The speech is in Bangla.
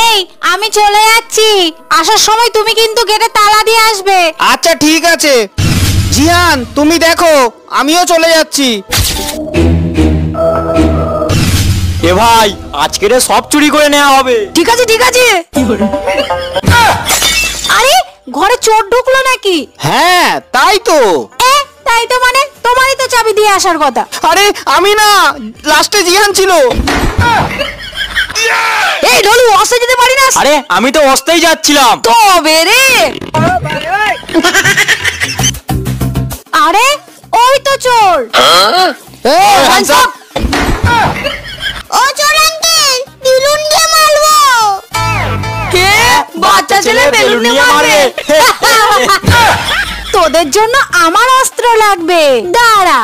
এই আমি চলে যাচ্ছি, আসার সময় তুমি কিন্তু গেটে তালা দিয়ে আসবে। আচ্ছা ঠিক আছে জিহান, তুমি দেখো আমিও চলে যাচ্ছি। এ ভাই, আজকে সব চুরি করে নেওয়া হবে। ঠিক আছে ঠিক আছে। আরে ঘরে চোর ঢুকলো নাকি? হ্যাঁ তাই তো। তাই তো মানে তোমারই তো চাবি দিয়ে আসার কথা। আরে আমি না, লাস্টে জিহান ছিল। এই ঢোলু, অস্তে যেতে পারি না। আরে আমি তো অস্তেই যাচ্ছিলাম। তবে রে। আরে ওই তো চোর। Hands up. ও চোর আঙ্কেল, বেলুন দিয়ে মারবো। কে? বাচ্চা ছেলে বেলুন দিয়ে মারবে? তোদের জন্য আমার অস্ত্র লাগবে, দাঁড়া।